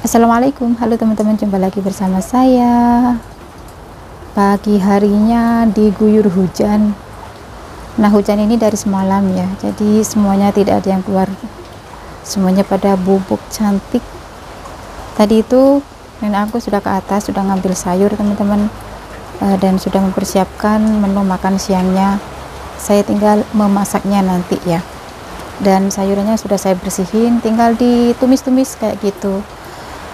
Assalamualaikum, halo teman-teman, jumpa lagi bersama saya. Pagi harinya diguyur hujan. Nah, hujan ini dari semalam ya, jadi semuanya tidak ada yang keluar, semuanya pada bubuk cantik. Tadi itu nenek aku sudah ke atas, sudah ngambil sayur teman-teman, dan sudah mempersiapkan menu makan siangnya. Saya tinggal memasaknya nanti ya, dan sayurannya sudah saya bersihin, tinggal ditumis-tumis kayak gitu.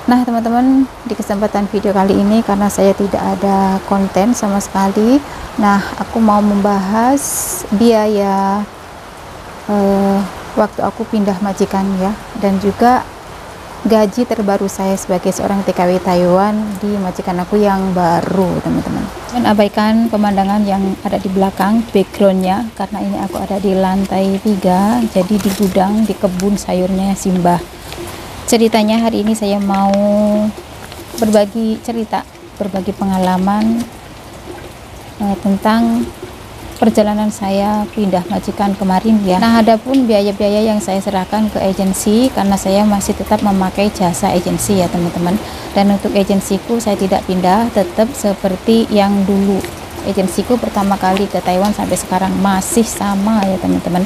Nah teman-teman, di kesempatan video kali ini karena saya tidak ada konten sama sekali, nah aku mau membahas biaya waktu aku pindah majikan ya, dan juga gaji terbaru saya sebagai seorang TKW Taiwan di majikan aku yang baru teman-teman. Dan abaikan pemandangan yang ada di belakang backgroundnya, karena ini aku ada di lantai 3, jadi di gudang, di kebun sayurnya Simbah. Ceritanya hari ini saya mau berbagi cerita, berbagi pengalaman tentang perjalanan saya pindah majikan kemarin ya. Nah, adapun biaya-biaya yang saya serahkan ke agensi, karena saya masih tetap memakai jasa agensi ya teman-teman. Dan untuk agensiku saya tidak pindah, tetap seperti yang dulu. Agensiku pertama kali ke Taiwan sampai sekarang masih sama ya teman-teman.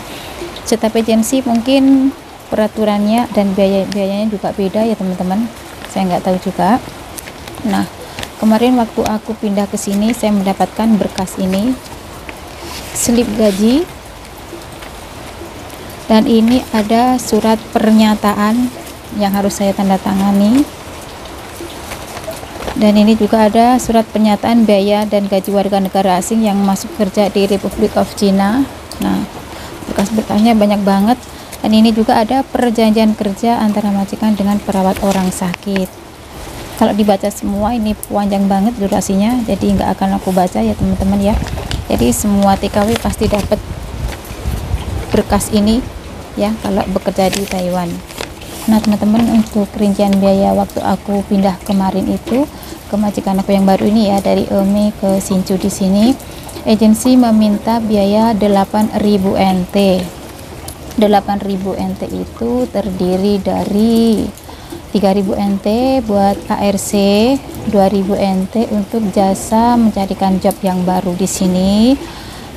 Setiap agensi mungkin peraturannya dan biayanya juga beda ya teman-teman, saya nggak tahu juga. Nah, kemarin waktu aku pindah ke sini saya mendapatkan berkas ini, slip gaji, dan ini ada surat pernyataan yang harus saya tanda tangani, dan ini juga ada surat pernyataan biaya dan gaji warga negara asing yang masuk kerja di Republic of China. Nah, berkas-berkasnya banyak banget. Dan ini juga ada perjanjian kerja antara majikan dengan perawat orang sakit. Kalau dibaca semua ini panjang banget durasinya, jadi nggak akan aku baca ya teman-teman ya. Jadi semua TKW pasti dapat berkas ini ya kalau bekerja di Taiwan. Nah teman-teman, untuk rincian biaya waktu aku pindah kemarin itu ke majikan aku yang baru ini ya, dari Ome ke Hsinchu di sini, agensi meminta biaya 8.000 NT. 8.000 NT itu terdiri dari 3.000 NT buat ARC, 2.000 NT untuk jasa mencarikan job yang baru di sini,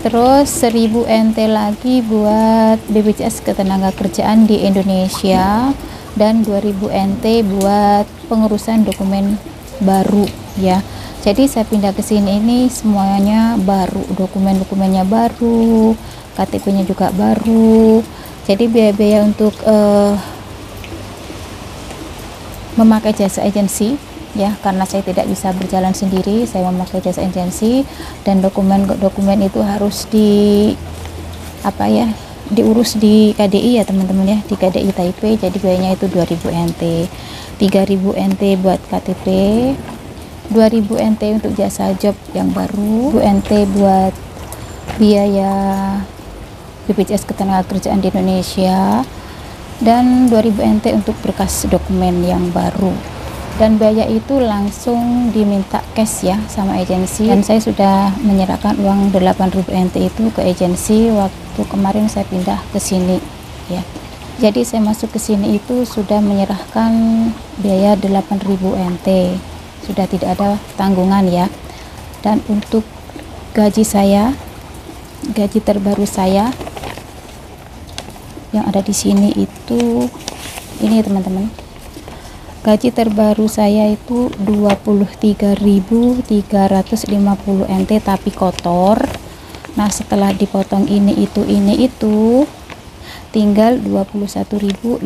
terus 1.000 NT lagi buat BPJS Ketenagakerjaan di Indonesia, dan 2.000 NT buat pengurusan dokumen baru ya. Jadi saya pindah ke sini ini semuanya baru, dokumen-dokumennya baru, KTP-nya juga baru. Jadi biaya-biaya untuk memakai jasa agensi ya, karena saya tidak bisa berjalan sendiri, saya memakai jasa agensi, dan dokumen itu harus diurus di KDI ya teman-teman ya, di KDI Taipei. Jadi biayanya itu 2.000 NT, 3.000 NT buat KTP, 2.000 NT untuk jasa job yang baru, 2 NT buat biaya BPJS Ketenagakerjaan di Indonesia, dan 2.000 NT untuk berkas dokumen yang baru. Dan biaya itu langsung diminta cash ya sama agensi, dan saya sudah menyerahkan uang 8.000 NT itu ke agensi waktu kemarin saya pindah ke sini ya. Jadi saya masuk ke sini itu sudah menyerahkan biaya 8.000 NT, sudah tidak ada tanggungan ya. Dan untuk gaji saya, gaji terbaru saya yang ada di sini itu ini teman-teman, gaji terbaru saya itu 23.350 NT tapi kotor. Nah setelah dipotong ini itu tinggal 21.857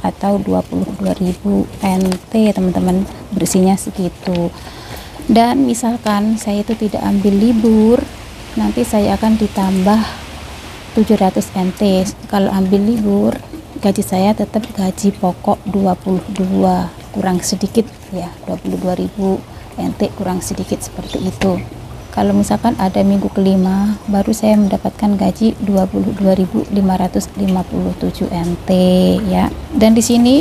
atau 22.000 NT teman-teman, bersihnya segitu. Dan misalkan saya itu tidak ambil libur, nanti saya akan ditambah 700 NT. Kalau ambil libur, gaji saya tetap gaji pokok 22, kurang sedikit ya, 22.000 NT kurang sedikit seperti itu. Kalau misalkan ada minggu kelima, baru saya mendapatkan gaji 22.557 NT ya. Dan di sini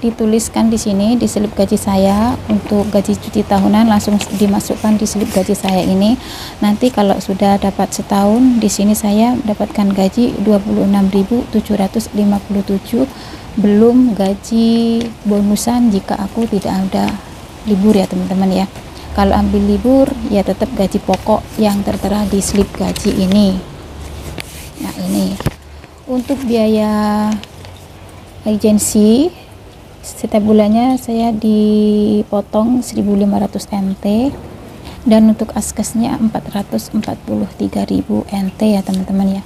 dituliskan di sini di slip gaji saya. Untuk gaji cuti tahunan langsung dimasukkan di slip gaji saya ini. Nanti kalau sudah dapat setahun, di sini saya mendapatkan gaji 26.757, belum gaji bonusan jika aku tidak ada libur ya teman-teman ya. Kalau ambil libur ya tetap gaji pokok yang tertera di slip gaji ini. Nah, ini untuk biaya agensi setiap bulannya saya dipotong 1.500 NT, dan untuk askesnya 443.000 NT ya teman-teman ya.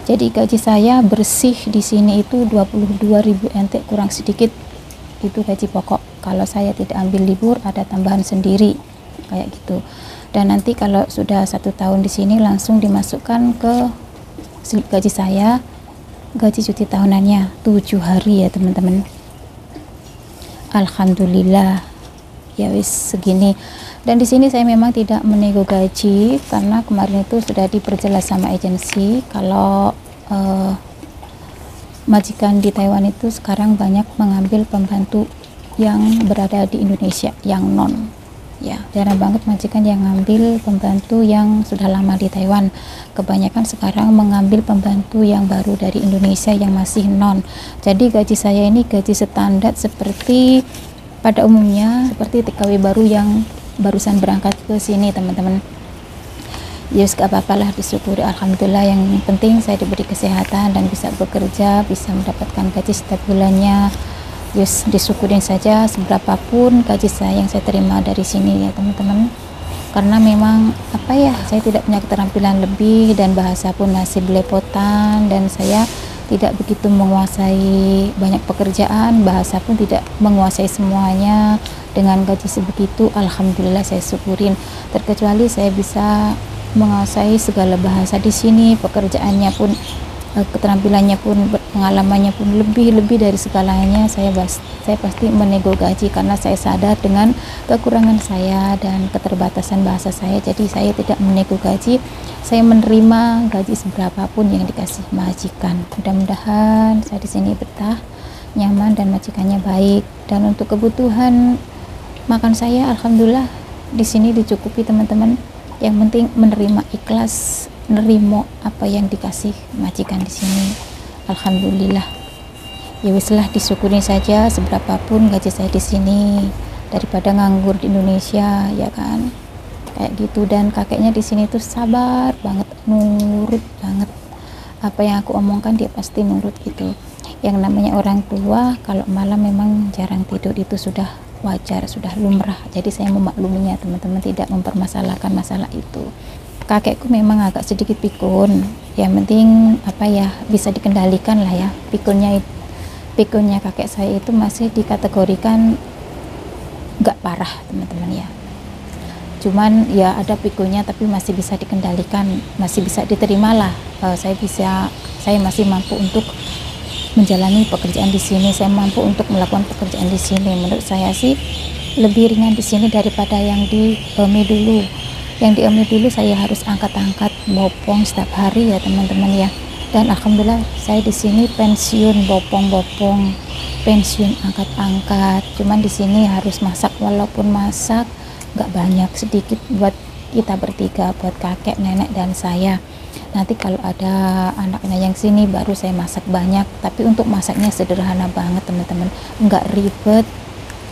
Jadi gaji saya bersih di sini itu 22.000 NT kurang sedikit, itu gaji pokok. Kalau saya tidak ambil libur ada tambahan sendiri kayak gitu. Dan nanti kalau sudah 1 tahun di sini langsung dimasukkan ke slip gaji saya, gaji cuti tahunannya 7 hari ya teman-teman. Alhamdulillah ya wis segini. Dan di sini saya memang tidak menego gaji karena kemarin itu sudah diperjelas sama agensi kalau majikan di Taiwan itu sekarang banyak mengambil pembantu yang berada di Indonesia yang non ya, jarang banget majikan yang ngambil pembantu yang sudah lama di Taiwan. Kebanyakan sekarang mengambil pembantu yang baru dari Indonesia yang masih non. Jadi gaji saya ini gaji standar seperti pada umumnya, seperti TKW baru yang barusan berangkat ke sini teman-teman. Yes, gak apa-apalah, disyukuri. Alhamdulillah, yang penting saya diberi kesehatan dan bisa bekerja, bisa mendapatkan gaji setiap bulannya. Yes, disyukurin saja seberapapun gaji saya yang saya terima dari sini ya teman-teman. Karena memang apa ya, saya tidak punya keterampilan lebih dan bahasa pun masih belepotan, dan saya tidak begitu menguasai banyak pekerjaan, bahasa pun tidak menguasai semuanya. Dengan gaji sebegitu alhamdulillah saya syukurin, terkecuali saya bisa menguasai segala bahasa di sini, pekerjaannya pun keterampilannya pun pengalamannya pun lebih dari segalanya. Saya pasti menego gaji karena saya sadar dengan kekurangan saya dan keterbatasan bahasa saya. Jadi saya tidak menego gaji, saya menerima gaji seberapapun yang dikasih majikan. Mudah-mudahan saya di sini betah, nyaman, dan majikannya baik. Dan untuk kebutuhan makan saya alhamdulillah di sini dicukupi teman-teman. Yang penting menerima, ikhlas nerimo apa yang dikasih majikan di sini. Alhamdulillah. Ya wislah, disyukuri saja seberapapun gaji saya di sini daripada nganggur di Indonesia ya kan. Kayak gitu. Dan kakeknya di sini tuh sabar banget, nurut banget. Apa yang aku omongkan dia pasti nurut gitu. Yang namanya orang tua kalau malam memang jarang tidur itu sudah wajar, sudah lumrah. Jadi saya memakluminya teman-teman, tidak mempermasalahkan masalah itu. Kakekku memang agak sedikit pikun, yang penting apa ya, bisa dikendalikan lah ya. Pikunnya kakek saya itu masih dikategorikan nggak parah teman-teman ya, cuman ya ada pikunnya tapi masih bisa dikendalikan, masih bisa diterima lah. Saya masih mampu untuk menjalani pekerjaan di sini, saya mampu untuk melakukan pekerjaan di sini. Menurut saya sih lebih ringan di sini daripada yang di Emi dulu. Yang di Emi dulu saya harus angkat-angkat bopong setiap hari ya teman-teman ya. Dan alhamdulillah saya di sini pensiun bopong-bopong, pensiun angkat-angkat. Cuman di sini harus masak, walaupun masak nggak banyak, sedikit buat kita bertiga, buat kakek, nenek, dan saya. Nanti kalau ada anaknya yang sini baru saya masak banyak, tapi untuk masaknya sederhana banget teman-teman, nggak ribet,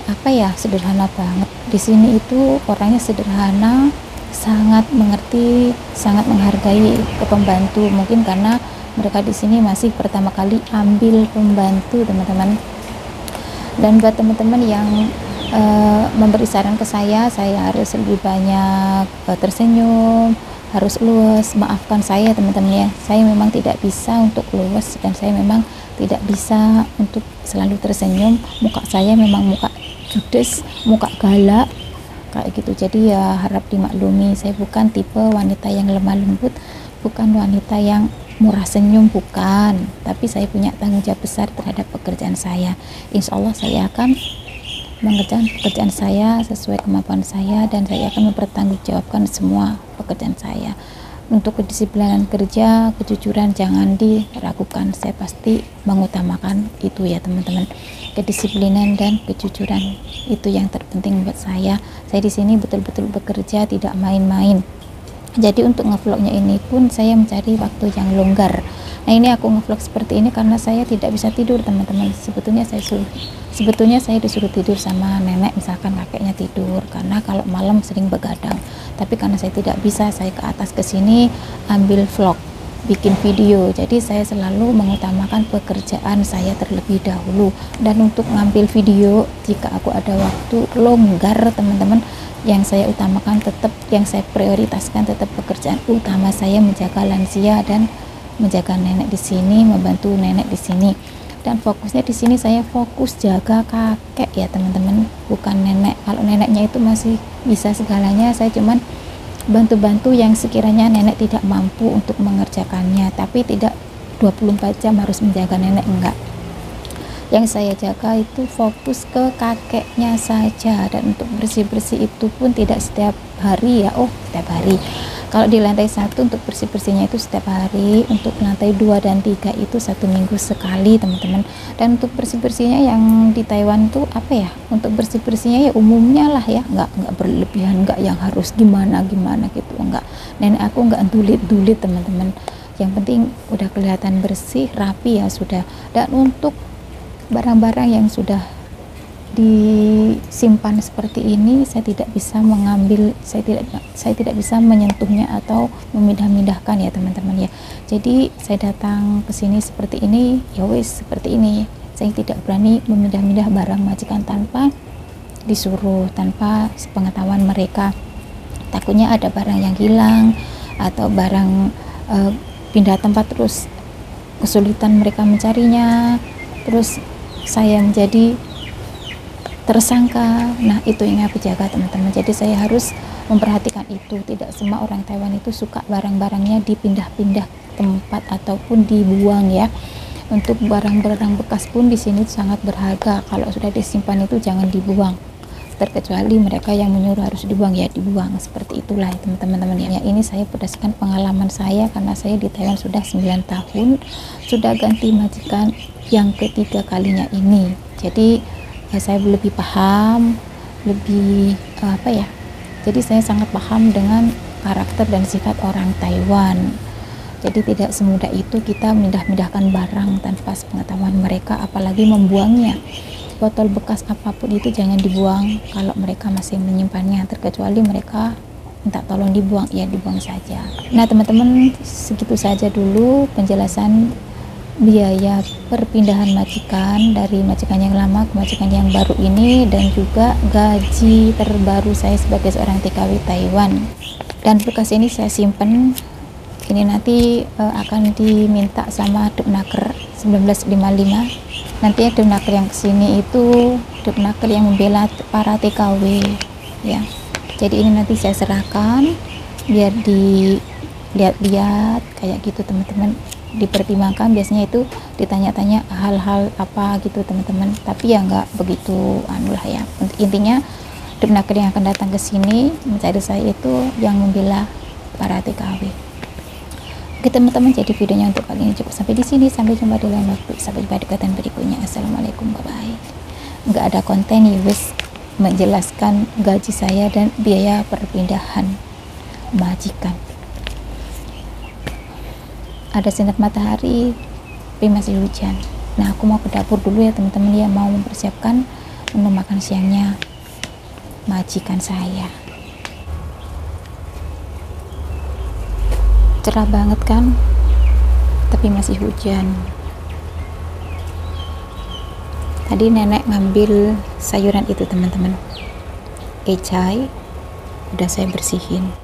apa ya, sederhana banget. Di sini itu orangnya sederhana, sangat mengerti, sangat menghargai ke pembantu. Mungkin karena mereka di sini masih pertama kali ambil pembantu teman-teman. Dan buat teman-teman yang memberi saran ke saya harus lebih banyak tersenyum, harus luwes. Maafkan saya teman-teman ya, saya memang tidak bisa untuk luwes, dan saya memang tidak bisa untuk selalu tersenyum. Muka saya memang muka judes, muka galak kayak gitu. Jadi ya harap dimaklumi, saya bukan tipe wanita yang lemah lembut, bukan wanita yang murah senyum, bukan. Tapi saya punya tanggung jawab besar terhadap pekerjaan saya. Insya Allah saya akan mengerjakan pekerjaan saya sesuai kemampuan saya, dan saya akan mempertanggungjawabkan semua pekerjaan saya. untuk kedisiplinan kerja, kejujuran jangan diragukan. Saya pasti mengutamakan itu ya teman-teman. Kedisiplinan dan kejujuran itu yang terpenting buat saya. Saya di sini betul-betul bekerja, tidak main-main. Jadi untuk ngevlognya ini pun saya mencari waktu yang longgar. Nah ini aku ngevlog seperti ini karena saya tidak bisa tidur teman-teman. Sebetulnya saya disuruh tidur sama nenek, misalkan kakeknya tidur, karena kalau malam sering begadang. Tapi karena saya tidak bisa, saya ke atas ke sini ambil vlog, bikin video. Jadi saya selalu mengutamakan pekerjaan saya terlebih dahulu. Dan untuk ngambil video, jika aku ada waktu longgar teman-teman, yang saya utamakan tetap, yang saya prioritaskan tetap pekerjaan utama saya menjaga lansia dan menjaga nenek di sini, membantu nenek di sini. Dan fokusnya di sini saya fokus jaga kakek ya teman-teman, bukan nenek. Kalau neneknya itu masih bisa segalanya, saya cuman bantu-bantu yang sekiranya nenek tidak mampu untuk mengerjakannya, tapi tidak 24 jam harus menjaga nenek, enggak. Yang saya jaga itu fokus ke kakeknya saja. Dan untuk bersih-bersih itu pun tidak setiap hari ya, setiap hari. Kalau di lantai 1 untuk bersih-bersihnya itu setiap hari, untuk lantai 2 dan 3 itu 1 minggu sekali teman-teman. Dan untuk bersih-bersihnya yang di Taiwan tuh apa ya, untuk bersih-bersihnya ya umumnya lah ya, nggak berlebihan, nggak yang harus gimana gitu, nggak. Nenek aku nggak dulit teman-teman, yang penting udah kelihatan bersih, rapi ya sudah. Dan untuk barang-barang yang sudah disimpan seperti ini, saya tidak bisa mengambil, saya tidak bisa menyentuhnya atau memindah-mindahkan ya teman-teman ya. Jadi saya datang ke sini seperti ini ya wis seperti ini. Saya tidak berani memindah-mindah barang majikan tanpa disuruh, tanpa sepengetahuan mereka. Takutnya ada barang yang hilang atau barang pindah tempat terus kesulitan mereka mencarinya, terus saya menjadi tersangka. Nah itu yang aku jaga teman-teman. Jadi saya harus memperhatikan itu. Tidak semua orang Taiwan itu suka barang-barangnya dipindah-pindah tempat ataupun dibuang ya. Untuk barang-barang bekas pun di sini sangat berharga. Kalau sudah disimpan itu jangan dibuang, terkecuali mereka yang menyuruh harus dibuang ya dibuang. Seperti itulah teman-teman ya. Ini saya berdasarkan pengalaman saya, karena saya di Taiwan sudah 9 tahun, sudah ganti majikan yang ketiga kalinya ini. Jadi saya lebih paham, lebih jadi saya sangat paham dengan karakter dan sifat orang Taiwan. Jadi tidak semudah itu kita mindah-mindahkan barang tanpa sepengetahuan mereka, apalagi membuangnya. Botol bekas apapun itu jangan dibuang kalau mereka masih menyimpannya, terkecuali mereka minta tolong dibuang, ya dibuang saja. Nah teman-teman, segitu saja dulu penjelasan biaya perpindahan majikan dari majikan yang lama ke majikan yang baru ini, dan juga gaji terbaru saya sebagai seorang TKW Taiwan. Dan bekas ini saya simpen, ini nanti akan diminta sama Duknaker 1955. Nanti ya Duknaker yang kesini itu Duknaker yang membela para TKW ya. Jadi ini nanti saya serahkan biar dilihat-lihat kayak gitu teman-teman, dipertimbangkan. Biasanya itu ditanya-tanya hal-hal apa gitu teman-teman, tapi ya nggak begitu lah ya. Intinya Duknaker yang akan datang ke sini mencari saya itu yang membela para TKW. Oke teman-teman, jadi videonya untuk kali ini cukup sampai di sini. Sampai jumpa di lain waktu, sampai jumpa di konten berikutnya. Assalamualaikum, bye bye. Nggak ada konten ya wis, menjelaskan gaji saya dan biaya perpindahan majikan. Ada sinar matahari tapi masih hujan. Nah aku mau ke dapur dulu ya teman-teman ya, mau mempersiapkan menu makan siangnya majikan saya. Cerah banget kan, tapi masih hujan. Tadi nenek ngambil sayuran itu teman-teman, ecai udah saya bersihin.